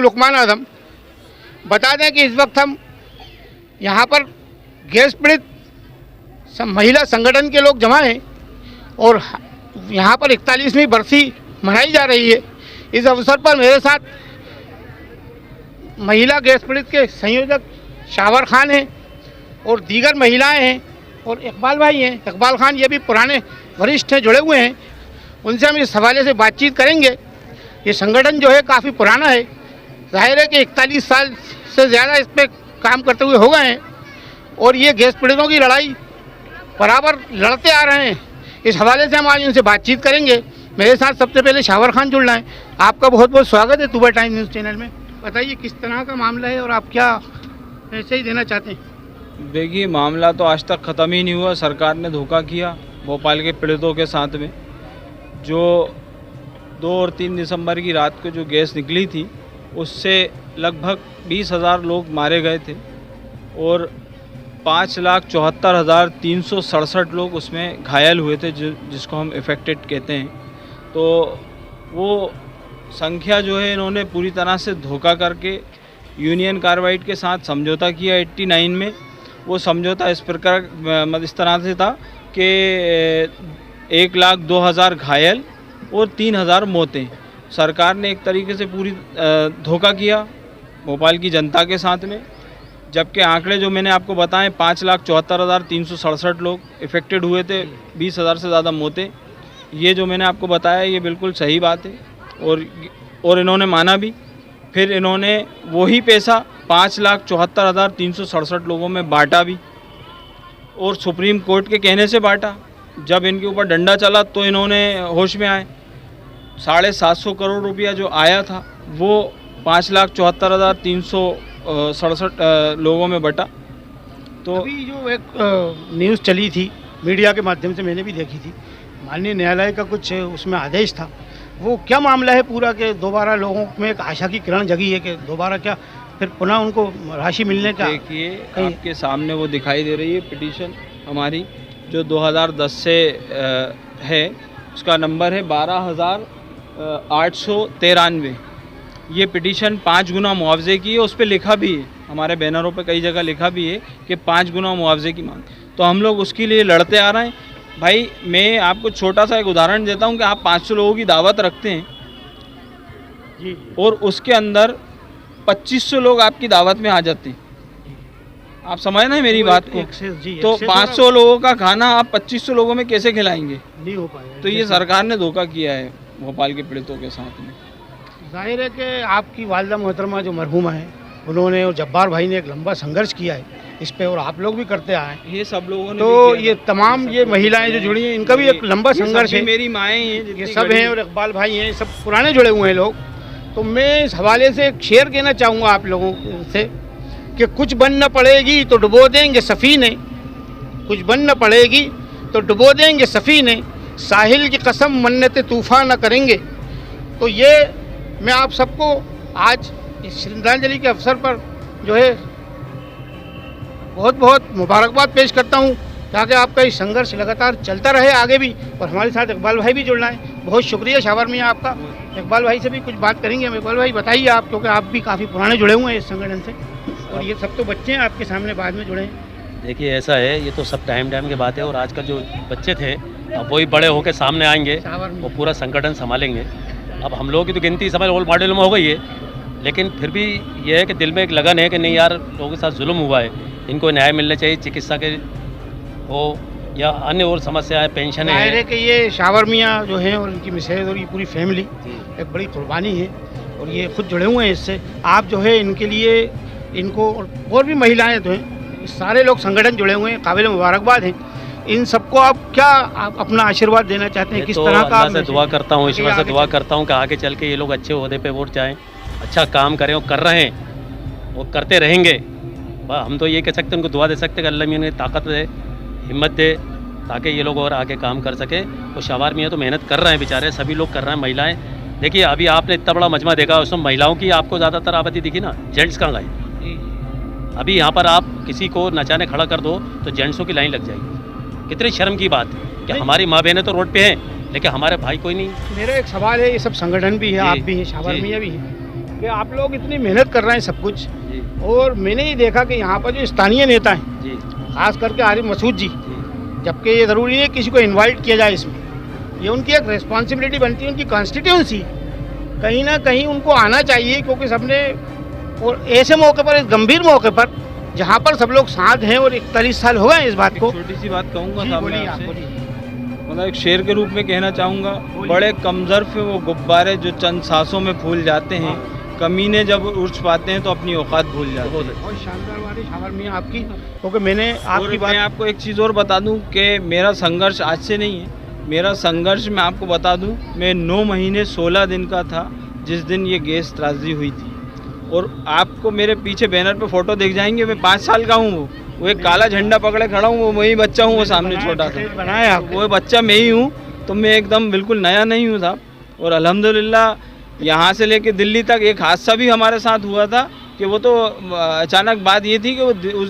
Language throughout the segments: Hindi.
लुकमान आजम। बता दें कि इस वक्त हम यहाँ पर गैस पीड़ित महिला संगठन के लोग जमा हैं और यहाँ पर 41वीं बरसी मनाई जा रही है। इस अवसर पर मेरे साथ महिला गैस पीड़ित के संयोजक शावर खान हैं और दीगर महिलाएं हैं और इकबाल भाई हैं। इकबाल खान ये भी पुराने वरिष्ठ हैं, जुड़े हुए हैं। उनसे हम इस हवाले से बातचीत करेंगे। ये संगठन जो है काफ़ी पुराना है, जाहिर है कि 41 साल से ज़्यादा इस पर काम करते हुए हो गए हैं और ये गैस पीड़ितों की लड़ाई बराबर लड़ते आ रहे हैं। इस हवाले से हम आज उनसे बातचीत करेंगे। मेरे साथ सबसे पहले शावर खान जुड़ रहे हैं। आपका बहुत बहुत स्वागत है तुबर टाइम न्यूज़ चैनल में। बताइए किस तरह का मामला है और आप क्या ऐसे ही देना चाहते हैं? देखिए, मामला तो आज तक ख़त्म ही नहीं हुआ। सरकार ने धोखा किया भोपाल के पीड़ितों के साथ में। जो 2 और 3 दिसंबर की रात को जो गैस निकली थी उससे लगभग 20,000 लोग मारे गए थे और 5,74,367 लोग उसमें घायल हुए थे, जिसको हम इफ़ेक्टेड कहते हैं। तो वो संख्या जो है इन्होंने पूरी तरह से धोखा करके यूनियन कार्बाइड के साथ समझौता किया 89 में। वो समझौता इस प्रकार इस तरह से था कि 1,02,000 घायल और 3,000 मौतें। सरकार ने एक तरीके से पूरी धोखा किया भोपाल की जनता के साथ में, जबकि आंकड़े जो मैंने आपको बताएं 5,74,367 लोग इफ़ेक्टेड हुए थे, 20,000 से ज़्यादा मौतें। ये जो मैंने आपको बताया ये बिल्कुल सही बात है और इन्होंने माना भी। फिर इन्होंने वही पैसा 5,74,367 लोगों में बांटा भी और सुप्रीम कोर्ट के कहने से बांटा। जब इनके ऊपर डंडा चला तो इन्होंने होश में आए। 750 करोड़ रुपया जो आया था वो 5,74,367 लोगों में बटा। तो अभी जो एक न्यूज़ चली थी मीडिया के माध्यम से, मैंने भी देखी थी, माननीय न्यायालय का कुछ उसमें आदेश था। वो क्या मामला है पूरा के दोबारा लोगों में एक आशा की किरण जगी है कि दोबारा क्या फिर पुनः उनको राशि मिलने का? देखिए, आपके सामने वो दिखाई दे रही है पिटीशन हमारी, जो 2010 से है। उसका नंबर है 12,893। ये पिटीशन 5 गुना मुआवजे की है। उस पर लिखा भी है, हमारे बैनरों पे कई जगह लिखा भी है कि 5 गुना मुआवजे की मांग। तो हम लोग उसके लिए लड़ते आ रहे हैं। भाई, मैं आपको छोटा सा एक उदाहरण देता हूं कि आप 500 लोगों की दावत रखते हैं जी, और उसके अंदर 2500 लोग आपकी दावत में आ जाते हैं। आप समझ ना मेरी बात को? तो 500 लोगों का खाना आप 2500 लोगों में कैसे खिलाएंगे? नहीं हो पाएगा। तो ये सरकार ने धोखा किया है भोपाल के पीड़ितों के साथ में। जाहिर है कि आपकी वालिदा मोहतरमा जो मरहूमा है, उन्होंने और जब्बार भाई ने एक लंबा संघर्ष किया है इस पे, और आप लोग भी करते आए हैं। ये सब लोगों ने तो ये तमाम ये महिलाएं जो जुड़ी हैं, इनका भी एक लंबा संघर्ष है। मेरी माएँ हैं, ये सब हैं और इकबाल भाई हैं, सब पुराने जुड़े हुए हैं लोग। तो मैं इस हवाले से एक शेर कहना चाहूँगा आप लोगों से कि कुछ बन न पड़ेगी तो डुबो देंगे सफ़ीने, कुछ बन न पड़ेगी तो डुबो देंगे सफ़ीने, साहिल की कसम मन्नत तूफ़ान न करेंगे। तो ये मैं आप सबको आज इस श्रद्धांजलि के अवसर पर जो है बहुत बहुत मुबारकबाद पेश करता हूँ, ताकि आपका ये संघर्ष लगातार चलता रहे आगे भी। और हमारे साथ इकबाल भाई भी जुड़ना है। बहुत शुक्रिया शावर मियाँ आपका। इकबाल भाई से भी कुछ बात करेंगे। इकबाल भाई बताइए आप, क्योंकि आप भी काफ़ी पुराने जुड़े हुए हैं इस संगठन से और ये सब तो बच्चे हैं आपके सामने बाद में जुड़े हैं। देखिए, ऐसा है, ये तो सब टाइम की बात है और आजकल जो बच्चे थे अब वही बड़े होकर सामने आएंगे, वो पूरा संगठन संभालेंगे। अब हम लोगों की तो गिनती समझ ओल्ड मॉडल में हो गई है, लेकिन फिर भी ये है कि दिल में एक लगन है कि नहीं यार, लोगों के साथ जुल्म हुआ है, इनको न्याय मिलना चाहिए, चिकित्सा के हो या अन्य और समस्याएं, पेंशन है कि ये शावर मियाँ जो हैं और इनकी मिसेज और ये पूरी फैमिली एक बड़ी कुर्बानी है और ये खुद जुड़े हुए हैं इससे। आप जो है इनके लिए, इनको और भी महिलाएं जो हैं, सारे लोग संगठन जुड़े हुए हैं, काबिल मुबारकबाद हैं। इन सबको आप क्या अपना आशीर्वाद देना चाहते हैं? किस तरह का? अल्लाह से दुआ करता हूँ, ईश्वर से दुआ करता हूँ कि आगे चल के ये लोग अच्छे ओहदे पे वोट जाएँ, अच्छा काम करें और कर रहे हैं और करते रहेंगे। हम तो ये कह सकते हैं, उनको दुआ दे सकते हैं कि अल्लाह मियां ताकत दे, हिम्मत दे, ताकि ये लोग और आगे काम कर सके। और शावर मियां तो मेहनत कर रहे हैं बेचारे, सभी लोग कर रहे हैं। महिलाएं देखिए, अभी आपने इतना बड़ा मजमा देखा, उसमें महिलाओं की आपको ज़्यादातर आबादी दिखी ना, जेंट्स कहाँ गए? अभी यहाँ पर आप किसी को नचाने खड़ा कर दो तो जेंट्सों की लाइन लग जाएगी। कितनी शर्म की बात है कि हमारी माँ बहनें तो रोड पे हैं, लेकिन हमारे भाई कोई नहीं। मेरा एक सवाल है, ये सब संगठन भी है, आप भी हैं, शावर मियां भी हैं, कि आप लोग इतनी मेहनत कर रहे हैं सब कुछ, जी और मैंने ही देखा कि यहाँ पर जो स्थानीय नेता हैं, जी खास करके आरिफ मसूद जी, जी जबकि ये ज़रूरी है किसी को इनवाइट किया जाए इसमें, ये उनकी एक रिस्पॉन्सिबिलिटी बनती है, उनकी कॉन्स्टिट्यूंसी, कहीं ना कहीं उनको आना चाहिए, क्योंकि सबने, और ऐसे मौके पर, इस गंभीर मौके पर जहाँ पर सब लोग साथ हैं, और 41 साल हो गए इस बात को। छोटी सी बात कहूँगा जी, साहब बोलिए मैं आप, आपसे, बोलिए। मतलब एक शेर के रूप में कहना चाहूँगा, बड़े कमज़र्फ वो गुब्बारे जो चंद सांसों में फूल जाते हैं, कमीने जब उर्च पाते हैं तो अपनी औकात भूल जाते हैं। बहुत शानदार बात है शावर मियां आपकी, क्योंकि मैंने और आपकी बात, मैं आपको एक चीज़ और बता दूं कि मेरा संघर्ष आज से नहीं है, मेरा संघर्ष मैं आपको बता दूं, मैं 9 महीने 16 दिन का था जिस दिन ये गैस त्रासदी हुई थी। और आपको मेरे पीछे बैनर पे फ़ोटो दिख जाएंगे, मैं 5 साल का हूँ, वो एक काला झंडा पकड़े खड़ा हूँ, वो वही बच्चा हूँ, वो सामने छोटा था, बनाया वो बच्चा मैं ही हूँ, तो मैं एकदम बिल्कुल नया नहीं हूँ साहब। और अल्हम्दुलिल्लाह यहाँ से लेके दिल्ली तक एक हादसा भी हमारे साथ हुआ था कि वो तो अचानक बात ये थी कि वो उस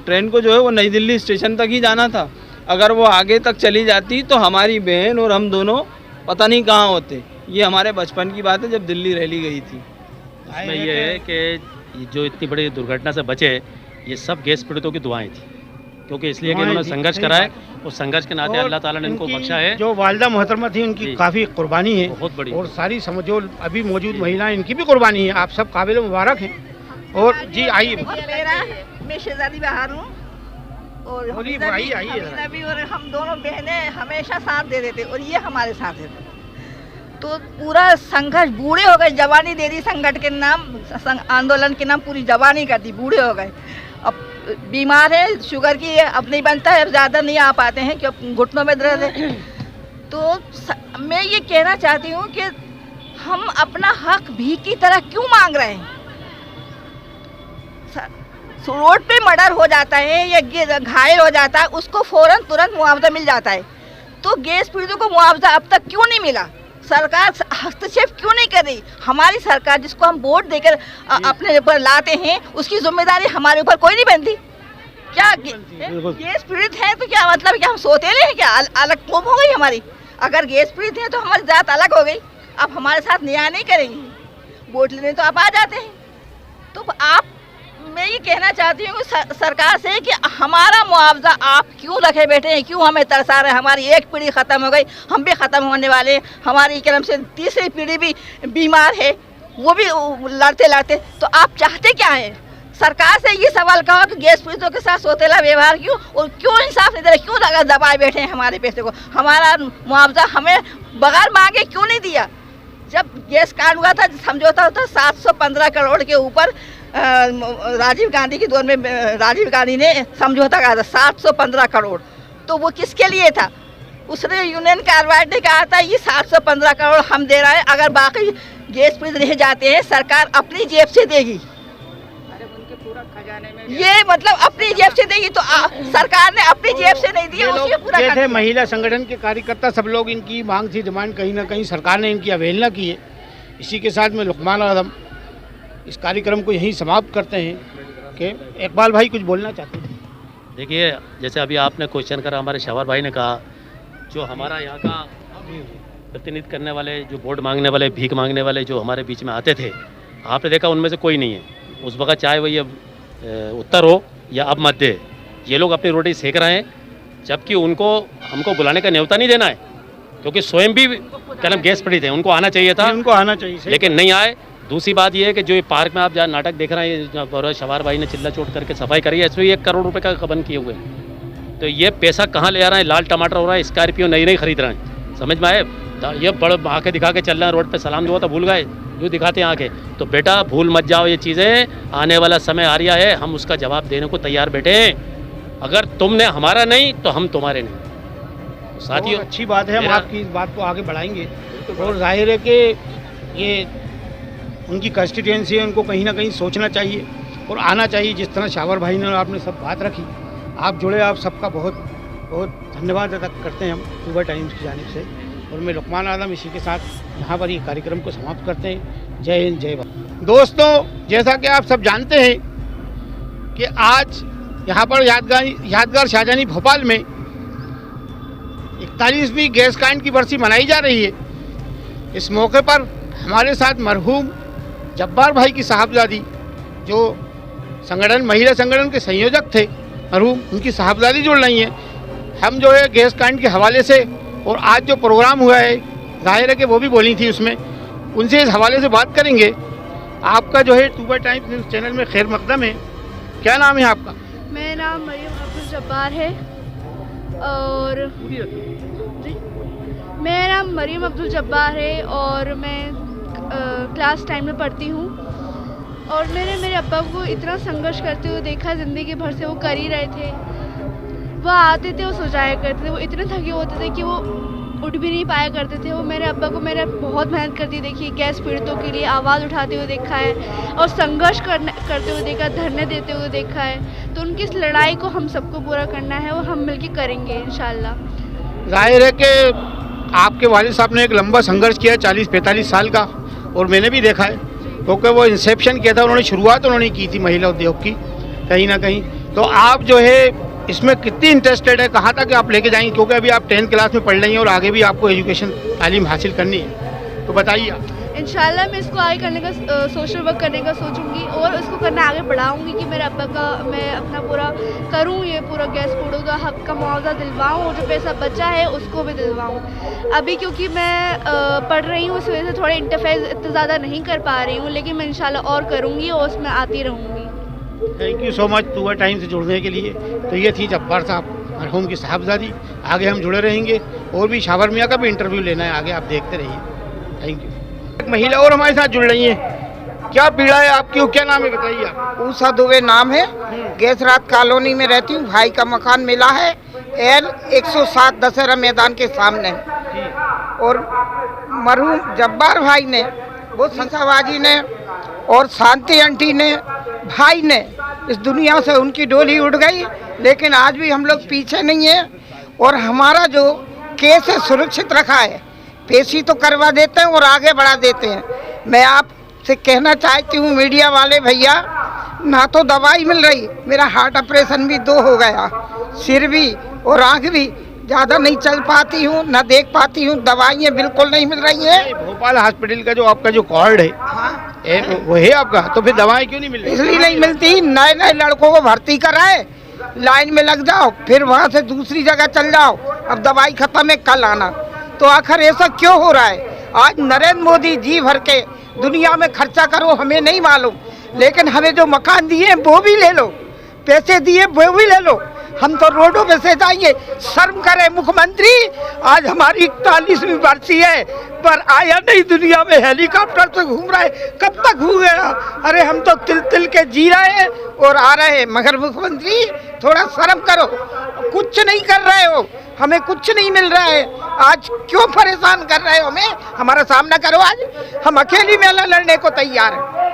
ट्रेन को जो है वो नई दिल्ली स्टेशन तक ही जाना था, अगर वो आगे तक चली जाती तो हमारी बहन और हम दोनों पता नहीं कहाँ होते। ये हमारे बचपन की बात है जब दिल्ली रैली गई थी। इसमें ये है कि जो इतनी बड़ी दुर्घटना से बचे, ये सब गैस पीड़ितों की दुआएं थी, क्योंकि इसलिए कि इन्होंने संघर्ष करा है, उस संघर्ष के नाते अल्लाह ताला ने इनको बख्शा है। जो वालिदा मोहतरमा थी उनकी जी। काफ़ी कुर्बानी है, बहुत बड़ी। और सारी जो अभी मौजूद महिलाएं, इनकी भी कुर्बानी है, आप सब काबिल मुबारक हैं। और जी आइए, मैं शहजादी बहार हूँ, और बोलिए, हमीदा आइए, आइए जरा। हमीदा भी, और हम दोनों बहनें हमेशा साथ दे देते, और ये हमारे साथ देते। तो पूरा संघर्ष, बूढ़े हो गए, जवानी दे दी संगठन के नाम, आंदोलन के नाम पूरी जवानी कर दी, बूढ़े हो गए। अब बीमार है, शुगर की है, अब नहीं बनता है, ज़्यादा नहीं आ पाते हैं क्योंकि घुटनों में दर्द है। तो मैं ये कहना चाहती हूँ कि हम अपना हक भीख की तरह क्यों मांग रहे हैं? रोड पे मर्डर हो जाता है या घायल हो जाता है, उसको फौरन तुरंत मुआवजा मिल जाता है, तो गैस पीड़ितों को मुआवजा अब तक क्यों नहीं मिला? सरकार हस्तक्षेप क्यों नहीं कर रही? हमारी सरकार जिसको हम वोट देकर अपने ऊपर लाते हैं, उसकी जिम्मेदारी हमारे ऊपर कोई नहीं बनती क्या? गैस पीड़ित हैं तो क्या मतलब क्या हम सोतेले हैं क्या? अलग कौम हो गई हमारी? अगर गैस पीड़ित हैं तो हमारी जात अलग हो गई, अब हमारे साथ न्याय नहीं करेंगी, वोट लेने तो आप आ जाते हैं। तो आप, मैं ये कहना चाहती हूँ सरकार से कि हमारा मुआवजा आप क्यों रखे बैठे हैं, क्यों हमें तरसा रहे हैं? हमारी एक पीढ़ी ख़त्म हो गई, हम भी ख़त्म होने वाले हैं, हमारी क्रम से तीसरी पीढ़ी भी बीमार है, वो भी लड़ते लड़ते। तो आप चाहते क्या हैं? सरकार से ये सवाल कहो कि गैस पीड़ितों के साथ सोतेला व्यवहार क्यों, और क्यों इंसाफ नहीं दे रहे, क्यों दबाए बैठे हैं हमारे पैसे को? हमारा मुआवजा हमें बगैर मांगे क्यों नहीं दिया? जब गैस कांड हुआ था, समझौता होता 715 करोड़ के ऊपर, राजीव गांधी के दौर में राजीव गांधी ने समझौता कहा था 715 करोड़, तो वो किसके लिए था? उसने यूनियन कार्बाइड ने कहा था ये 715 करोड़ हम दे रहे हैं, अगर बाकी गैस पीड़ित रह जाते हैं सरकार अपनी जेब से देगी। ये मतलब अपनी जेब से देगी, तो सरकार ने अपनी जेब से नहीं दिया, उसी में पूरा जैसे महिला संगठन के कार्यकर्ता सब लोग, इनकी मांग थी, डिमांड, कहीं ना कहीं सरकार ने इनकी अवहेलना की है। इसी के साथ में लुकमान आदम इस कार्यक्रम को यहीं समाप्त करते हैं। कि इकबाल भाई कुछ बोलना चाहते हैं? देखिए, जैसे अभी आपने क्वेश्चन करा, हमारे शवार भाई ने कहा, जो हमारा यहाँ का प्रतिनिधित्व करने वाले, जो वोट मांगने वाले, भीख मांगने वाले जो हमारे बीच में आते थे, आपने देखा उनमें से कोई नहीं है उस वक्त, चाहे वो ये उत्तर हो या अब मध्य, ये लोग अपनी रोटी सेक रहे हैं, जबकि उनको हमको बुलाने का न्योता नहीं देना है, क्योंकि स्वयं भी कलम गैस पड़ी थे, उनको आना चाहिए था, उनको आना चाहिए, लेकिन नहीं आए। दूसरी बात ये है कि जो ये पार्क में आप जहाँ नाटक देख रहे हैं, शवार भाई ने चिल्ला चोट करके सफाई करी है, इसमें 1 करोड़ रुपए का गबन किए हुए हैं। तो ये पैसा कहाँ ले आ रहे हैं? लाल टमाटर हो रहा है, स्कॉर्पियो नई नई खरीद रहे हैं, समझ में आए? ये बड़े आँखें दिखा के चल रहे हैं, रोड पे सलाम दुआ तो भूल गए, जो दिखाते हैं आके। तो बेटा भूल मत जाओ ये चीज़ें, आने वाला समय आ रहा है, हम उसका जवाब देने को तैयार बैठे हैं। अगर तुमने हमारा नहीं तो हम तुम्हारे नहीं। साथियों, अच्छी बात है, हम आपकी इस बात को आगे बढ़ाएंगे, और जाहिर है कि ये उनकी कॉन्स्टिट्यूएंसी है, उनको कहीं ना कहीं सोचना चाहिए और आना चाहिए। जिस तरह शावर भाई ने आपने सब बात रखी, आप जुड़े, आप सबका बहुत बहुत धन्यवाद अदा करते हैं हम सुबह टाइम्स की जानिब से। और मैं लुकमान आदम इसी के साथ यहाँ पर ये कार्यक्रम को समाप्त करते हैं। जय हिंद, जय भारत। दोस्तों, जैसा कि आप सब जानते हैं कि आज यहाँ पर यादगार शाहजहानी भोपाल में 41वीं गैस कांड की बरसी मनाई जा रही है। इस मौके पर हमारे साथ मरहूम जब्बार भाई की साहबजादी जो संगठन महिला संगठन के संयोजक थे मरहूम, उनकी साहबजादी जुड़ रही हैं। हम जो है गैस कांड के हवाले से और आज जो प्रोग्राम हुआ है जाहिर है कि वो भी बोली थी उसमें, उनसे इस हवाले से बात करेंगे। आपका जो है टूबा टाइम्स न्यूज़ चैनल में खैर मकदम है। क्या नाम है आपका? मेरा नाम मरियम अब्दुल जब्बार है और जी मेरा नाम मरियम अब्दुल जब्बार है और मैं क्लास 10 में पढ़ती हूँ। और मैंने मेरे अब्बा को इतना संघर्ष करते हुए देखा, ज़िंदगी भर से वो कर ही रहे थे। वो आते थे, वो सो जाया करते थे, वो इतने थके होते थे कि वो उठ भी नहीं पाया करते थे। वो मेरे अब्बा को मेरा बहुत मेहनत करती देखी, गैस पीड़ितों के लिए आवाज़ उठाते हुए देखा है और संघर्ष करते हुए देखा, धरने देते हुए देखा है। तो उनकी इस लड़ाई को हम सबको पूरा करना है और हम मिलकर करेंगे इंशाल्लाह। जाहिर है कि आपके वालिद साहब ने एक लंबा संघर्ष किया 40-45 साल का, और मैंने भी देखा है क्योंकि वो इंसेप्शन किया था उन्होंने, शुरुआत उन्होंने की थी महिला उद्योग की कहीं ना कहीं। तो आप जो है इसमें कितनी इंटरेस्टेड है, कहाँ तक आप लेके जाएंगे? क्योंकि अभी आप 10th क्लास में पढ़ रही हैं और आगे भी आपको एजुकेशन तालीम हासिल करनी है, तो बताइए आप। इंशाल्लाह मैं इसको आगे करने का सोशल वर्क करने का सोचूंगी और इसको करना आगे बढ़ाऊंगी कि मेरे अब्बा का मैं अपना पूरा करूं, ये पूरा गैस पीड़ितों का हक का मुआवजा दिलवाऊं और जो पैसा बचा है उसको भी दिलवाऊं। अभी क्योंकि मैं पढ़ रही हूँ इस वजह से थोड़ा इंटरफेयर इतना ज़्यादा नहीं कर पा रही हूँ, लेकिन मैं इंशाल्लाह और करूँगी और उसमें आती रहूँगी। Thank you so much Tuba time से जुड़ने के लिए। तो ये थी जब्बार साहब मरहूम की साहबजादी। आगे हम जुड़े रहेंगे और भी शावर मियाँ का भी इंटरव्यू लेना है, आगे आप देखते रहिए। Thank you. एक महिला और हमारे साथ जुड़ रही हैं। क्या पीड़ा है आपकी, क्या नाम है बताइए आप? ऊषा दुबे नाम है, गैस रात कॉलोनी में रहती हूँ। भाई का मकान मिला है L 107 दशहरा मैदान के सामने। और मरहूम जब्बार भाई ने, वो संसाबाजी ने और शांति आंटी ने, भाई ने, इस दुनिया से उनकी डोली उड़ गई, लेकिन आज भी हम लोग पीछे नहीं हैं। और हमारा जो केस है सुरक्षित रखा है, पेशी तो करवा देते हैं और आगे बढ़ा देते हैं। मैं आपसे कहना चाहती हूँ मीडिया वाले भैया, ना तो दवाई मिल रही, मेरा हार्ट ऑपरेशन भी 2 हो गया, सिर भी और आँख भी, ज़्यादा नहीं चल पाती हूँ, ना देख पाती हूँ, दवाइयाँ बिल्कुल नहीं मिल रही हैं। भोपाल हॉस्पिटल का जो आपका जो कार्ड है, हाँ, वो है आपका, तो फिर दवाएं क्यों नहीं मिल रही? इसलिए नहीं मिलती। नए नए लड़कों को भर्ती कराए, लाइन में लग जाओ, फिर वहाँ से दूसरी जगह चल जाओ, अब दवाई खत्म है कल आना। तो आखिर ऐसा क्यों हो रहा है? आज नरेंद्र मोदी जी भर के दुनिया में खर्चा करो, हमें नहीं मालूम, लेकिन हमें जो मकान दिए वो भी ले लो, पैसे दिए वो भी ले लो, हम तो रोडों पे से जाएंगे। शर्म करे मुख्यमंत्री, आज हमारी 41वीं बरसी है पर आया नहीं, दुनिया में हेलीकॉप्टर से घूम रहा है, कब तक घूमेगा? अरे हम तो तिल तिल के जी रहे हैं और आ रहे हैं, मगर मुख्यमंत्री थोड़ा शर्म करो, कुछ नहीं कर रहे हो, हमें कुछ नहीं मिल रहा है। आज क्यों परेशान कर रहे हो हमें? हमारा सामना करो, आज हम अकेली मेला लड़ने को तैयार हैं।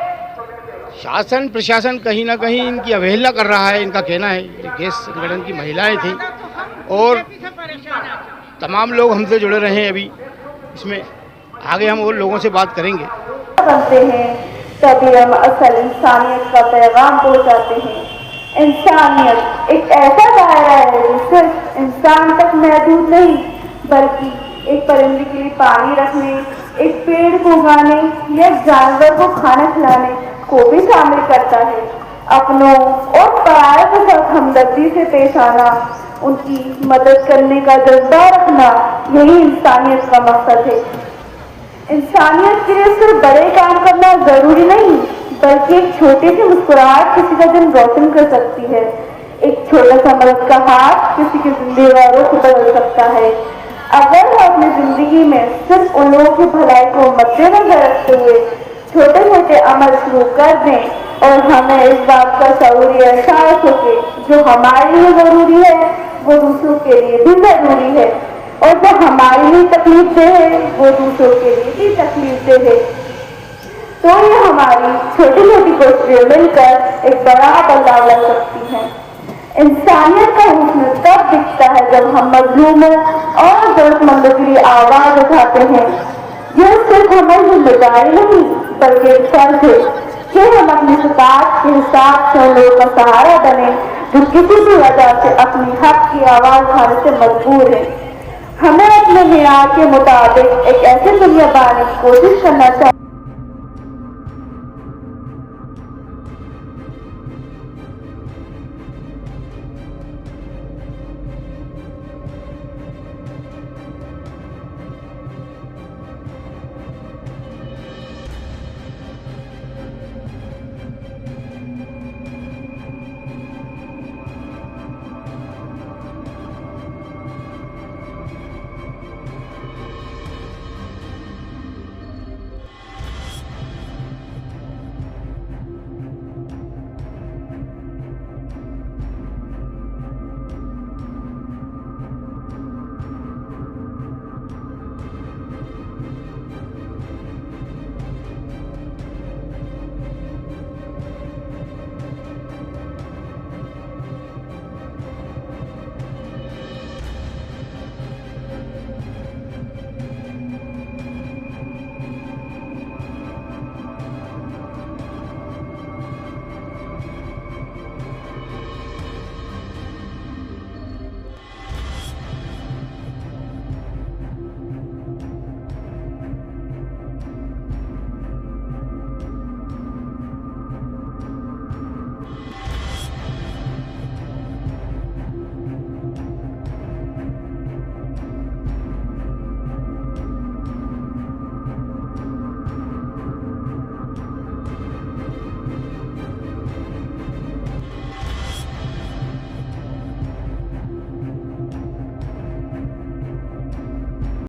शासन प्रशासन कहीं ना कहीं इनकी अवहेलना कर रहा है, इनका कहना है। गैस संगठन की महिलाएं थी और तमाम लोग हमसे जुड़े रहे हैं अभी इसमें, आगे हम और लोगों से बात करेंगे। बनते हैं तभी हम असल इंसानियत का पैगाम पहुंचाते हैं। इंसानियत एक ऐसा दायरा है जो सिर्फ इंसान तक महदूद नहीं, बल्कि एक परिंदे के लिए पानी रखने, एक पेड़ को उगाने या जानवर को खाना खिलाने को भी शामिल करता है। अपनों और परायों के साथ हमदर्दी से पेश आना, उनकी मदद करने का जज्बा रखना, यही इंसानियत का मकसद है। इंसानियत के लिए सिर्फ बड़े काम करना जरूरी नहीं, बल्कि एक छोटी सी मुस्कुराहट किसी का दिन रोशन कर सकती है। एक छोटा सा मदद का हाथ किसी की जिंदगी को बदल सकता है। अगर हम अपनी जिंदगी में सिर्फ उन लोगों की भलाई को मद्देनजर रखते हुए छोटे छोटे अमल शुरू कर दें और हमें इस बात का शऊर एहसास हो कि जो हमारे लिए जरूरी है वो दूसरों के लिए भी जरूरी है, और जो हमारे लिए तकलीफ दे है वो दूसरों के लिए भी तकलीफ दे है, तो ये हमारी छोटी छोटी कोशिशें मिलकर एक बड़ा बदलाव ला सकती हैं। इंसानियत का हुस्न तब दिखता है जब हम मजलूमों और जरूरतमंदों के लिए आवाज उठाते हैं। यह सिर्फ हमारी जिम्मेदारी नहीं बल्कि एक फर्ज है कि हम अपनी सताहत के हिसाब से लोगों का सहारा बने जो किसी भी वजह से अपनी हक की आवाज उठाने से मजबूर है। हमें अपने मियार के मुताबिक एक ऐसी दुनिया बनाने की कोशिश करना चाहिए